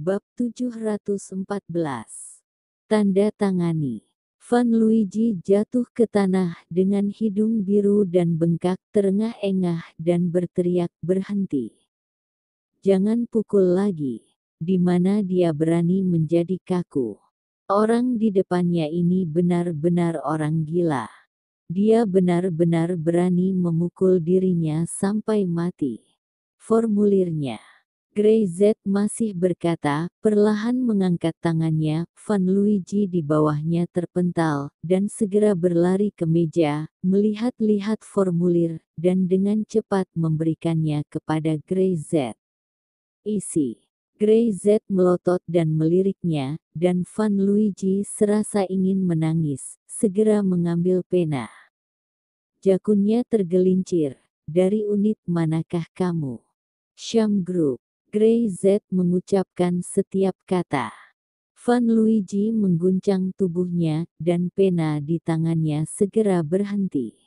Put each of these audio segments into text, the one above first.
Bab 714. Tanda tangani. Van Luigi jatuh ke tanah dengan hidung biru dan bengkak terengah-engah dan berteriak berhenti. Jangan pukul lagi. Di mana dia berani menjadi kaku. Orang di depannya ini benar-benar orang gila. Dia benar-benar berani memukul dirinya sampai mati. Formulirnya. Grey Z masih berkata, perlahan mengangkat tangannya, Van Luigi di bawahnya terpental, dan segera berlari ke meja, melihat-lihat formulir, dan dengan cepat memberikannya kepada Grey Z. Isi. Grey Z melotot dan meliriknya, dan Van Luigi serasa ingin menangis, segera mengambil pena. Jakunnya tergelincir. Dari unit manakah kamu? Sham Group. Grey Z mengucapkan setiap kata. Van Luigi mengguncang tubuhnya, dan pena di tangannya segera berhenti.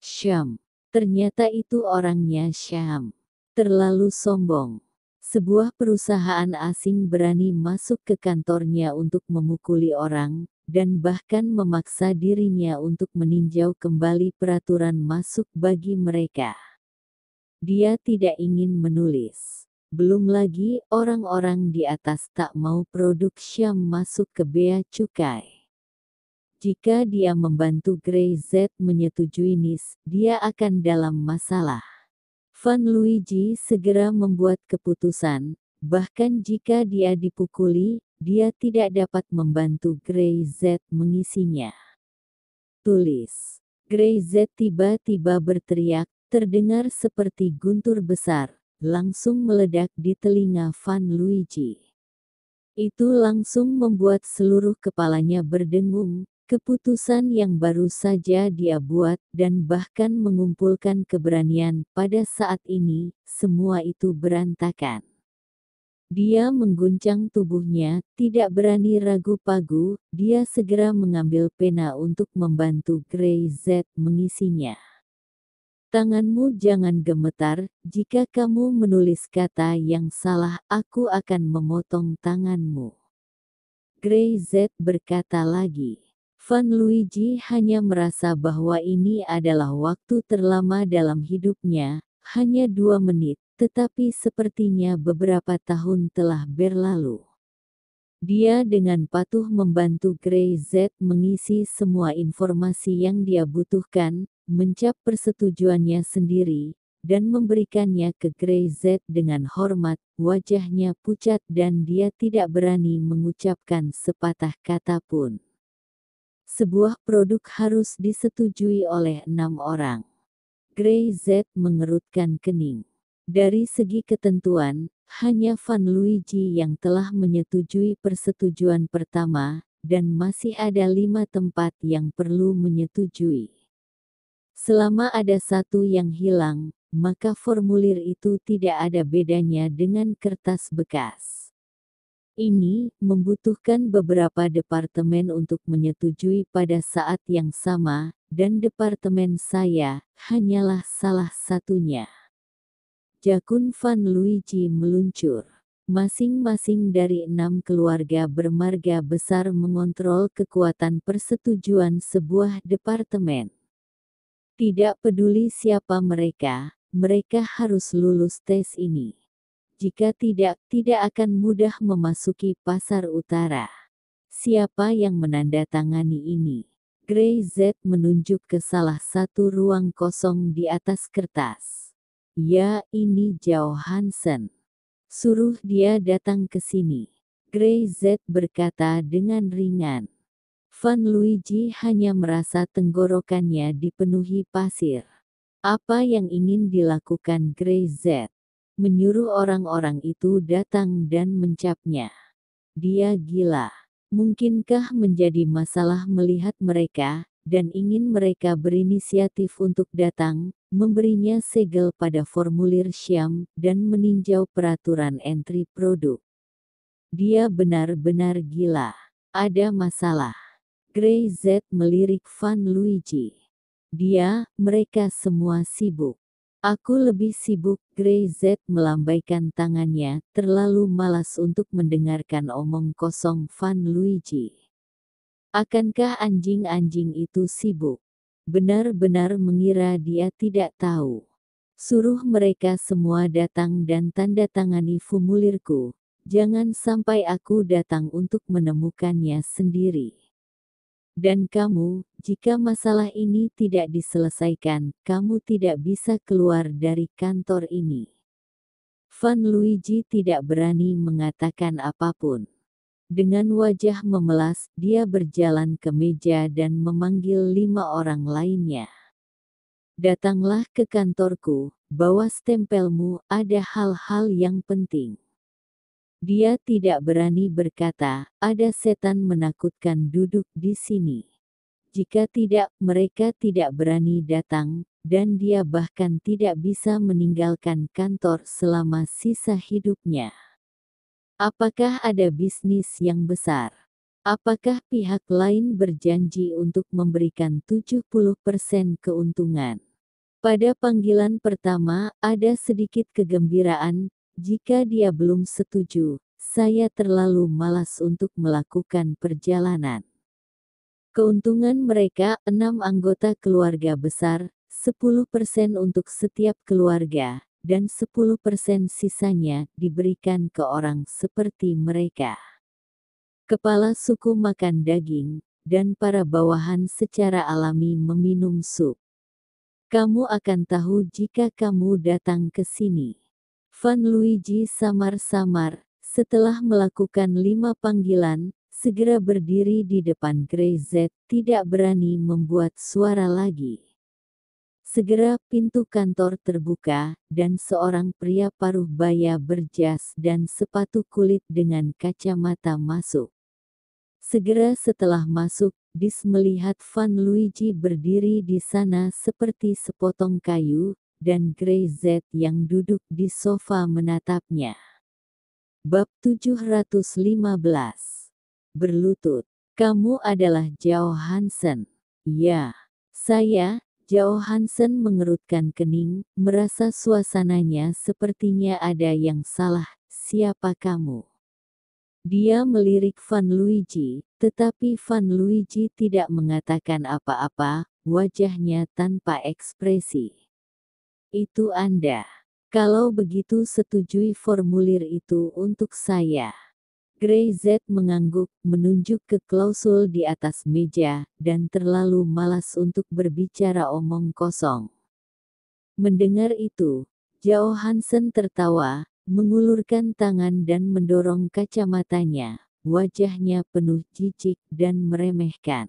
Sham. Ternyata itu orangnya Sham. Terlalu sombong. Sebuah perusahaan asing berani masuk ke kantornya untuk memukuli orang, dan bahkan memaksa dirinya untuk meninjau kembali peraturan masuk bagi mereka. Dia tidak ingin menulis. Belum lagi, orang-orang di atas tak mau produk Sham masuk ke bea cukai. Jika dia membantu Grey Z menyetujui NIS, dia akan dalam masalah. Van Luigi segera membuat keputusan, bahkan jika dia dipukuli, dia tidak dapat membantu Grey Z mengisinya. Tulis. Grey Z tiba-tiba berteriak, terdengar seperti guntur besar, langsung meledak di telinga Van Luigi. Itu langsung membuat seluruh kepalanya berdengung, keputusan yang baru saja dia buat, dan bahkan mengumpulkan keberanian, pada saat ini, semua itu berantakan. Dia mengguncang tubuhnya, tidak berani ragu-pagu, dia segera mengambil pena untuk membantu Grey Z mengisinya. Tanganmu jangan gemetar, jika kamu menulis kata yang salah, aku akan memotong tanganmu. Grey Z berkata lagi. Van Luigi hanya merasa bahwa ini adalah waktu terlama dalam hidupnya, hanya 2 menit, tetapi sepertinya beberapa tahun telah berlalu. Dia dengan patuh membantu Grey Z mengisi semua informasi yang dia butuhkan, mencap persetujuannya sendiri, dan memberikannya ke Grey Z dengan hormat. Wajahnya pucat dan dia tidak berani mengucapkan sepatah kata pun. Sebuah produk harus disetujui oleh 6 orang. Grey Z mengerutkan kening. Dari segi ketentuan, hanya Van Luigi yang telah menyetujui persetujuan pertama, dan masih ada 5 tempat yang perlu menyetujui. Selama ada satu yang hilang, maka formulir itu tidak ada bedanya dengan kertas bekas. Ini membutuhkan beberapa departemen untuk menyetujui pada saat yang sama, dan departemen saya hanyalah salah satunya. Jakun Van Luigi meluncur. Masing-masing dari 6 keluarga bermarga besar mengontrol kekuatan persetujuan sebuah departemen. Tidak peduli siapa mereka harus lulus tes ini. Jika tidak akan mudah memasuki pasar utara. Siapa yang menandatangani ini? Grey Z menunjuk ke salah satu ruang kosong di atas kertas. Ya, ini Zhao Hansen. Suruh dia datang ke sini. Grey Z berkata dengan ringan. Van Luigi hanya merasa tenggorokannya dipenuhi pasir. Apa yang ingin dilakukan Grey Z? Menyuruh orang-orang itu datang dan mencapnya. Dia gila. Mungkinkah menjadi masalah melihat mereka, dan ingin mereka berinisiatif untuk datang, memberinya segel pada formulir Sham, dan meninjau peraturan entry produk. Dia benar-benar gila. Ada masalah. Grey Z melirik Van Luigi. Mereka semua sibuk. Aku lebih sibuk, Grey Z melambaikan tangannya, terlalu malas untuk mendengarkan omong kosong Van Luigi. Akankah anjing-anjing itu sibuk? Benar-benar mengira dia tidak tahu. Suruh mereka semua datang dan tanda tangani formulirku. Jangan sampai aku datang untuk menemukannya sendiri. Dan kamu, jika masalah ini tidak diselesaikan, kamu tidak bisa keluar dari kantor ini. Van Luigi tidak berani mengatakan apapun. Dengan wajah memelas, dia berjalan ke meja dan memanggil 5 orang lainnya. Datanglah ke kantorku, bawa stempelmu, ada hal-hal yang penting. Dia tidak berani berkata, ada setan menakutkan duduk di sini. Jika tidak, mereka tidak berani datang, dan dia bahkan tidak bisa meninggalkan kantor selama sisa hidupnya. Apakah ada bisnis yang besar? Apakah pihak lain berjanji untuk memberikan 70% keuntungan? Pada panggilan pertama, ada sedikit kegembiraan. Jika dia belum setuju, saya terlalu malas untuk melakukan perjalanan. Keuntungan mereka, 6 anggota keluarga besar, 10% untuk setiap keluarga, dan 10% sisanya diberikan ke orang seperti mereka. Kepala suku makan daging, dan para bawahan secara alami meminum sup. Kamu akan tahu jika kamu datang ke sini. Van Luigi samar-samar, setelah melakukan 5 panggilan, segera berdiri di depan Grey Z, tidak berani membuat suara lagi. Segera pintu kantor terbuka, dan seorang pria paruh baya berjas dan sepatu kulit dengan kacamata masuk. Segera setelah masuk, Dis melihat Van Luigi berdiri di sana seperti sepotong kayu, dan Grey Z yang duduk di sofa menatapnya. Bab 715. Berlutut. Kamu adalah Zhao Hansen. Ya, saya. Zhao Hansen mengerutkan kening, merasa suasananya sepertinya ada yang salah. Siapa kamu? Dia melirik Van Luigi, tetapi Van Luigi tidak mengatakan apa-apa, wajahnya tanpa ekspresi. Itu Anda. Kalau begitu setujui formulir itu untuk saya. Grey Z mengangguk, menunjuk ke klausul di atas meja, dan terlalu malas untuk berbicara omong kosong. Mendengar itu, Zhao Hansen tertawa, mengulurkan tangan dan mendorong kacamatanya, wajahnya penuh jijik dan meremehkan.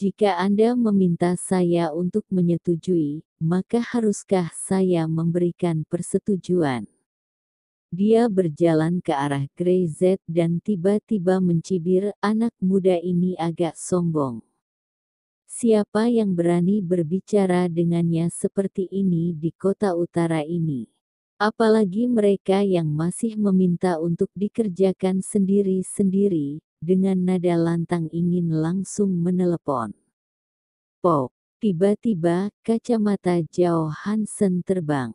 Jika Anda meminta saya untuk menyetujui, maka haruskah saya memberikan persetujuan? Dia berjalan ke arah Grey Z dan tiba-tiba mencibir, anak muda ini agak sombong. Siapa yang berani berbicara dengannya seperti ini di kota utara ini? Apalagi mereka yang masih meminta untuk dikerjakan sendiri-sendiri, dengan nada lantang ingin langsung menelepon. Pop! Tiba-tiba, kacamata Zhao Hansen terbang.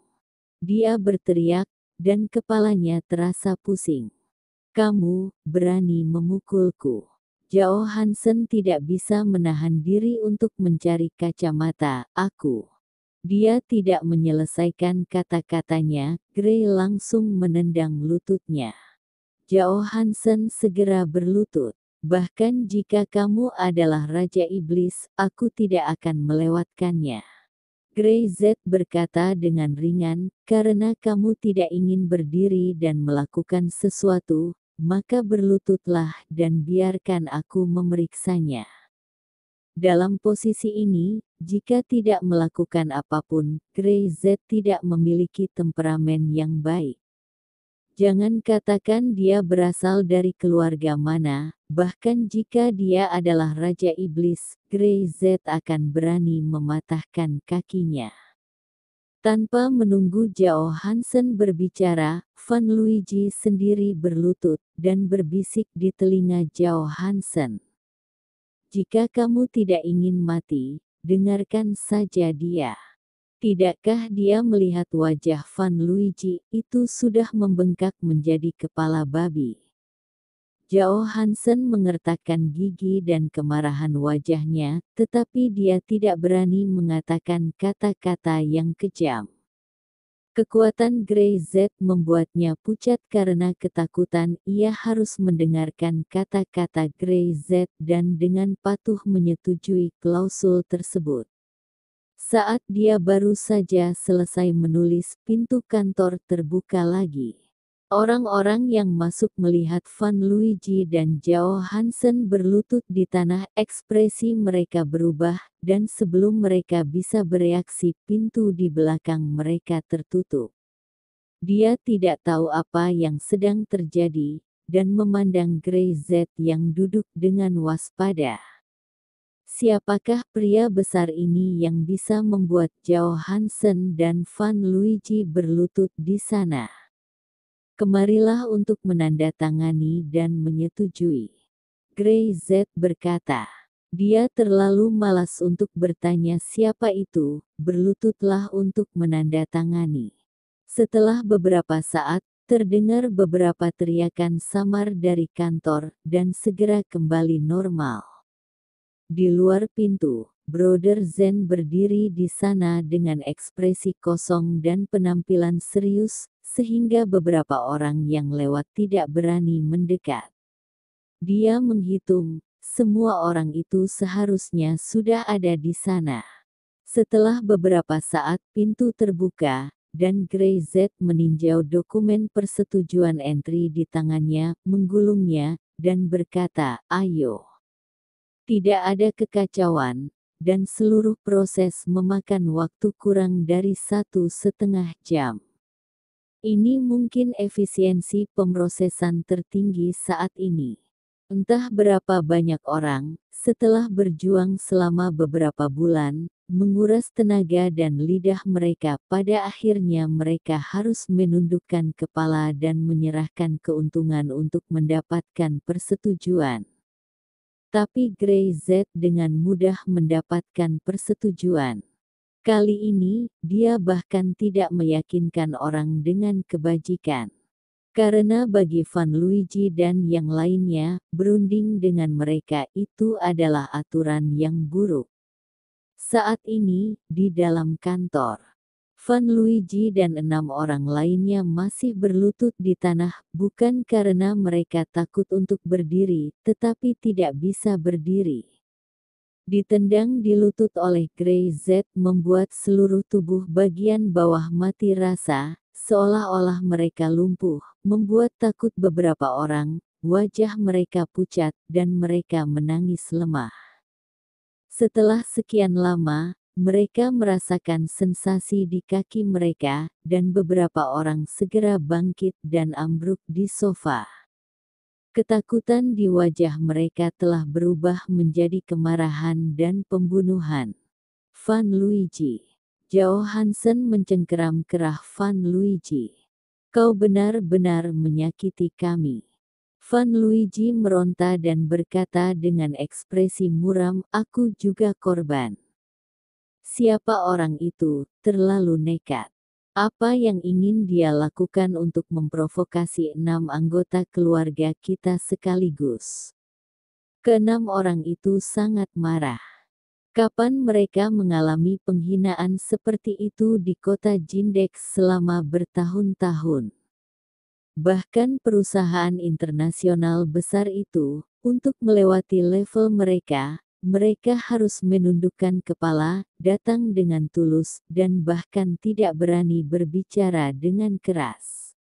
Dia berteriak, dan kepalanya terasa pusing. Kamu berani memukulku. Zhao Hansen tidak bisa menahan diri untuk mencari kacamata, aku. Dia tidak menyelesaikan kata-katanya, Grey langsung menendang lututnya. Zhao Hansen segera berlutut. Bahkan jika kamu adalah Raja Iblis, aku tidak akan melewatkannya. Grey Z berkata dengan ringan, karena kamu tidak ingin berdiri dan melakukan sesuatu, maka berlututlah dan biarkan aku memeriksanya. Dalam posisi ini, jika tidak melakukan apapun, Grey Z tidak memiliki temperamen yang baik. Jangan katakan dia berasal dari keluarga mana, bahkan jika dia adalah Raja Iblis, Grey Z akan berani mematahkan kakinya. Tanpa menunggu Zhao Hansen berbicara, Van Luigi sendiri berlutut, dan berbisik di telinga Zhao Hansen. Jika kamu tidak ingin mati, dengarkan saja dia. Tidakkah dia melihat wajah Van Luigi itu sudah membengkak menjadi kepala babi? Zhao Hansen mengertakkan gigi dan kemarahan wajahnya, tetapi dia tidak berani mengatakan kata-kata yang kejam. Kekuatan Grey Z membuatnya pucat karena ketakutan. Ia harus mendengarkan kata-kata Grey Z dan dengan patuh menyetujui klausul tersebut. Saat dia baru saja selesai menulis, pintu kantor terbuka lagi. Orang-orang yang masuk melihat Van Luigi dan Zhao Hansen berlutut di tanah. Ekspresi mereka berubah, dan sebelum mereka bisa bereaksi, pintu di belakang mereka tertutup. Dia tidak tahu apa yang sedang terjadi, dan memandang Grey Z yang duduk dengan waspada. Siapakah pria besar ini yang bisa membuat Zhao Hansen dan Van Luigi berlutut di sana? Kemarilah untuk menandatangani dan menyetujui. Grey Z berkata. Dia terlalu malas untuk bertanya siapa itu, berlututlah untuk menandatangani. Setelah beberapa saat, terdengar beberapa teriakan samar dari kantor, dan segera kembali normal. Di luar pintu, Brother Zen berdiri di sana dengan ekspresi kosong dan penampilan serius, sehingga beberapa orang yang lewat tidak berani mendekat. Dia menghitung, semua orang itu seharusnya sudah ada di sana. Setelah beberapa saat pintu terbuka, dan Grey Z meninjau dokumen persetujuan entry di tangannya, menggulungnya, dan berkata, "Ayo." Tidak ada kekacauan, dan seluruh proses memakan waktu kurang dari 1,5 jam. Ini mungkin efisiensi pemrosesan tertinggi saat ini. Entah berapa banyak orang, setelah berjuang selama beberapa bulan, menguras tenaga dan lidah mereka, pada akhirnya mereka harus menundukkan kepala dan menyerahkan keuntungan untuk mendapatkan persetujuan. Tapi Grey Z dengan mudah mendapatkan persetujuan. Kali ini, dia bahkan tidak meyakinkan orang dengan kebajikan. Karena bagi Van Luigi dan yang lainnya, berunding dengan mereka itu adalah aturan yang buruk. Saat ini, di dalam kantor, Van Luigi dan 6 orang lainnya masih berlutut di tanah, bukan karena mereka takut untuk berdiri, tetapi tidak bisa berdiri. Ditendang di lutut oleh Grey Z membuat seluruh tubuh bagian bawah mati rasa, seolah-olah mereka lumpuh, membuat takut beberapa orang, wajah mereka pucat, dan mereka menangis lemah. Setelah sekian lama, mereka merasakan sensasi di kaki mereka, dan beberapa orang segera bangkit dan ambruk di sofa. Ketakutan di wajah mereka telah berubah menjadi kemarahan dan pembunuhan. Van Luigi. Zhao Hansen mencengkeram kerah Van Luigi. Kau benar-benar menyakiti kami. Van Luigi meronta dan berkata dengan ekspresi muram, aku juga korban. Siapa orang itu, terlalu nekat. Apa yang ingin dia lakukan untuk memprovokasi 6 anggota keluarga kita sekaligus? Keenam orang itu sangat marah. Kapan mereka mengalami penghinaan seperti itu di kota Jindex selama bertahun-tahun? Bahkan perusahaan internasional besar itu, untuk melewati level mereka, mereka harus menundukkan kepala, datang dengan tulus, dan bahkan tidak berani berbicara dengan keras.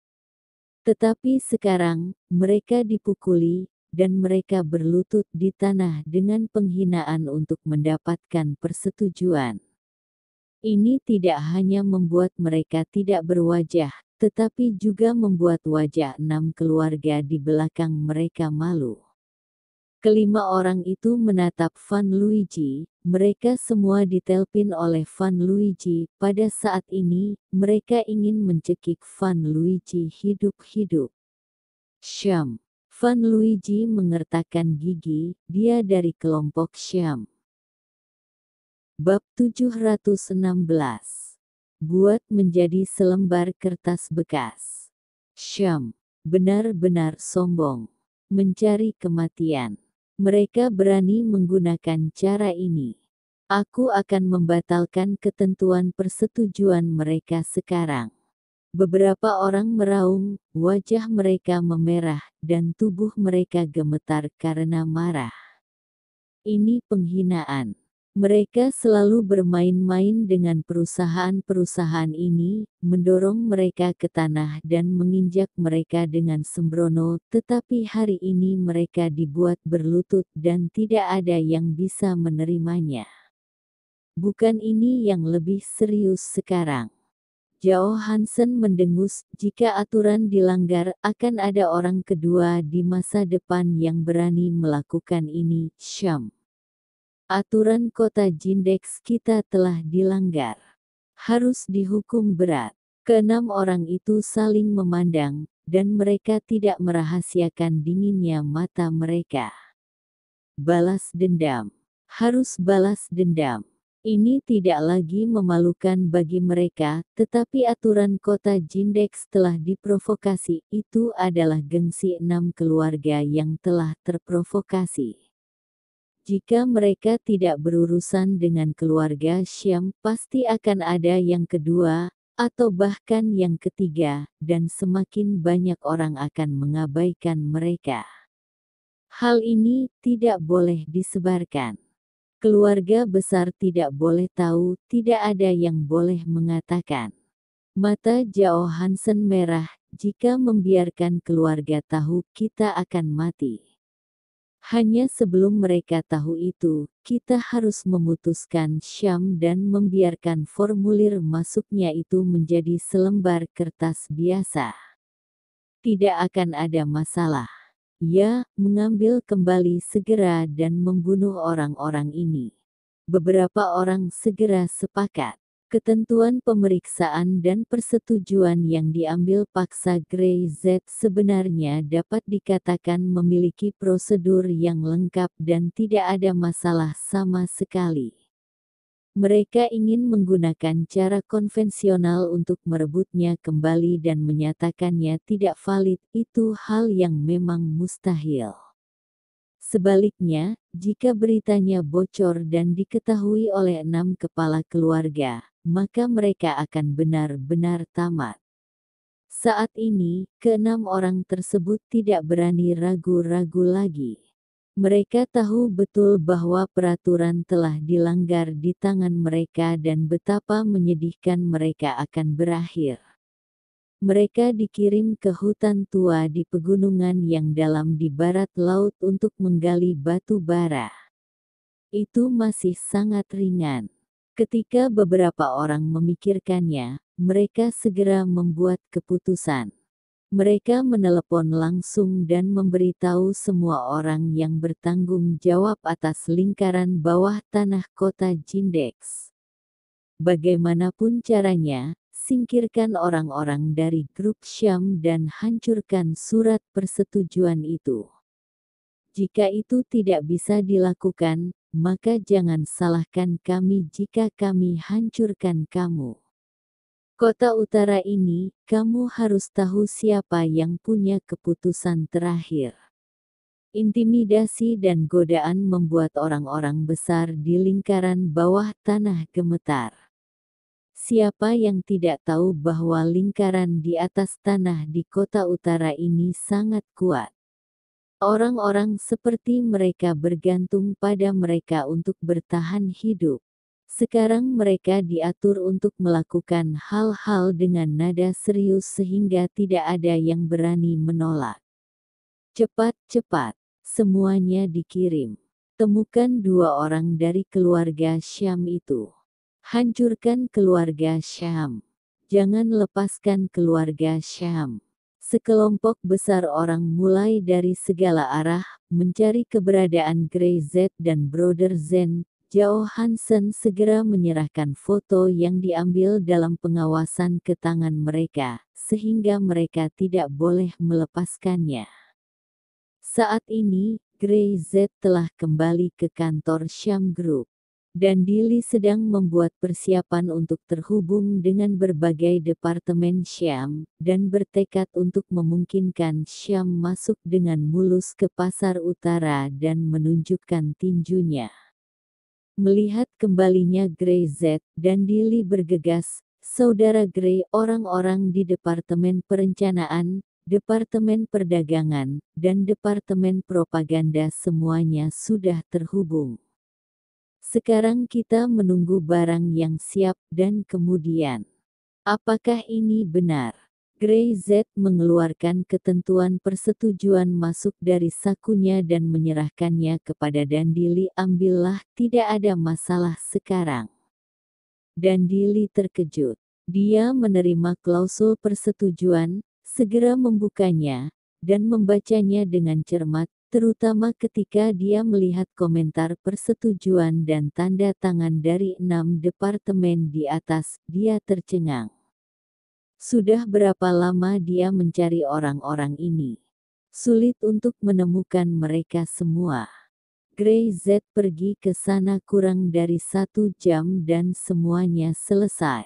Tetapi sekarang, mereka dipukuli, dan mereka berlutut di tanah dengan penghinaan untuk mendapatkan persetujuan. Ini tidak hanya membuat mereka tidak berwajah, tetapi juga membuat wajah 6 keluarga di belakang mereka malu. Kelima orang itu menatap Van Luigi, mereka semua ditelepon oleh Van Luigi. Pada saat ini, mereka ingin mencekik Van Luigi hidup-hidup. Syam. Van Luigi mengertakkan gigi, dia dari kelompok Syam. Bab 716. buat menjadi selembar kertas bekas. Syam benar-benar sombong, mencari kematian. Mereka berani menggunakan cara ini. Aku akan membatalkan ketentuan persetujuan mereka sekarang. Beberapa orang meraung, wajah mereka memerah, dan tubuh mereka gemetar karena marah. Ini penghinaan. Mereka selalu bermain-main dengan perusahaan-perusahaan ini, mendorong mereka ke tanah dan menginjak mereka dengan sembrono, tetapi hari ini mereka dibuat berlutut dan tidak ada yang bisa menerimanya. Bukan ini yang lebih serius sekarang? Zhao Hansen mendengus, jika aturan dilanggar, akan ada orang kedua di masa depan yang berani melakukan ini, Syam. Aturan kota Jindex kita telah dilanggar. Harus dihukum berat. Keenam orang itu saling memandang, dan mereka tidak merahasiakan dinginnya mata mereka. Balas dendam. Harus balas dendam. Ini tidak lagi memalukan bagi mereka, tetapi aturan kota Jindex telah diprovokasi. Itu adalah gengsi 6 keluarga yang telah terprovokasi. Jika mereka tidak berurusan dengan keluarga Syam, pasti akan ada yang kedua, atau bahkan yang ketiga, dan semakin banyak orang akan mengabaikan mereka. Hal ini tidak boleh disebarkan. Keluarga besar tidak boleh tahu, tidak ada yang boleh mengatakan. Mata Zhao Hansen merah, jika membiarkan keluarga tahu kita akan mati. Hanya sebelum mereka tahu itu, kita harus memutuskan Syam dan membiarkan formulir masuknya itu menjadi selembar kertas biasa. Tidak akan ada masalah. Ya, mengambil kembali segera dan membunuh orang-orang ini. Beberapa orang segera sepakat. Ketentuan pemeriksaan dan persetujuan yang diambil paksa Grey Z sebenarnya dapat dikatakan memiliki prosedur yang lengkap dan tidak ada masalah sama sekali. Mereka ingin menggunakan cara konvensional untuk merebutnya kembali dan menyatakannya tidak valid, itu hal yang memang mustahil. Sebaliknya, jika beritanya bocor dan diketahui oleh 6 kepala keluarga, maka mereka akan benar-benar tamat. Saat ini, keenam orang tersebut tidak berani ragu-ragu lagi. Mereka tahu betul bahwa peraturan telah dilanggar di tangan mereka dan betapa menyedihkan mereka akan berakhir. Mereka dikirim ke hutan tua di pegunungan yang dalam di barat laut untuk menggali batu bara. Itu masih sangat ringan. Ketika beberapa orang memikirkannya, mereka segera membuat keputusan. Mereka menelepon langsung dan memberitahu semua orang yang bertanggung jawab atas lingkaran bawah tanah kota Jindex. Bagaimanapun caranya, singkirkan orang-orang dari grup Syam dan hancurkan surat persetujuan itu. Jika itu tidak bisa dilakukan, maka jangan salahkan kami jika kami hancurkan kamu. Kota utara ini, kamu harus tahu siapa yang punya keputusan terakhir. Intimidasi dan godaan membuat orang-orang besar di lingkaran bawah tanah gemetar. Siapa yang tidak tahu bahwa lingkaran di atas tanah di kota utara ini sangat kuat? Orang-orang seperti mereka bergantung pada mereka untuk bertahan hidup. Sekarang mereka diatur untuk melakukan hal-hal dengan nada serius sehingga tidak ada yang berani menolak. Cepat-cepat, semuanya dikirim. Temukan 2 orang dari keluarga Syam itu. Hancurkan keluarga Syam. Jangan lepaskan keluarga Syam. Sekelompok besar orang mulai dari segala arah, mencari keberadaan Grey Z dan Brother Zen. Zhao Hansen segera menyerahkan foto yang diambil dalam pengawasan ke tangan mereka, sehingga mereka tidak boleh melepaskannya. Saat ini, Grey Z telah kembali ke kantor Syam Group. Dan Dili sedang membuat persiapan untuk terhubung dengan berbagai departemen Syam, dan bertekad untuk memungkinkan Syam masuk dengan mulus ke pasar utara dan menunjukkan tinjunya. Melihat kembalinya Grey Z, dan Dili bergegas, "Saudara Grey, orang-orang di Departemen Perencanaan, Departemen Perdagangan, dan Departemen Propaganda semuanya sudah terhubung. Sekarang kita menunggu barang yang siap dan kemudian. Apakah ini benar?" Grey Z mengeluarkan ketentuan persetujuan masuk dari sakunya dan menyerahkannya kepada Dandili. "Ambillah, tidak ada masalah sekarang." Dandili terkejut. Dia menerima klausul persetujuan, segera membukanya, dan membacanya dengan cermat, terutama ketika dia melihat komentar persetujuan dan tanda tangan dari 6 departemen di atas. Dia tercengang. Sudah berapa lama dia mencari orang-orang ini? Sulit untuk menemukan mereka semua. Grey Z pergi ke sana kurang dari 1 jam dan semuanya selesai.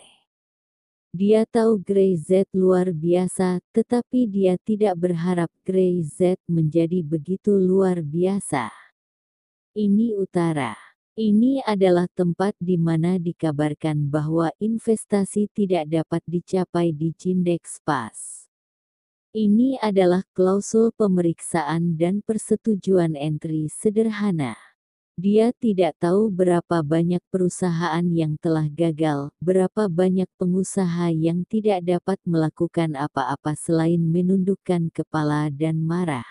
Dia tahu Grey Z luar biasa, tetapi dia tidak berharap Grey Z menjadi begitu luar biasa. Ini utara. Ini adalah tempat di mana dikabarkan bahwa investasi tidak dapat dicapai di Jindex Pass. Ini adalah klausul pemeriksaan dan persetujuan entry sederhana. Dia tidak tahu berapa banyak perusahaan yang telah gagal, berapa banyak pengusaha yang tidak dapat melakukan apa-apa selain menundukkan kepala dan marah.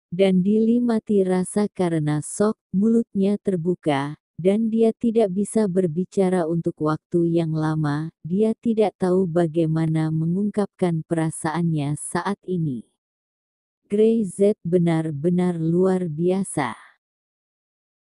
Dan Dili mati rasa karena shock, mulutnya terbuka, dan dia tidak bisa berbicara untuk waktu yang lama. Dia tidak tahu bagaimana mengungkapkan perasaannya saat ini. Grey Z benar-benar luar biasa.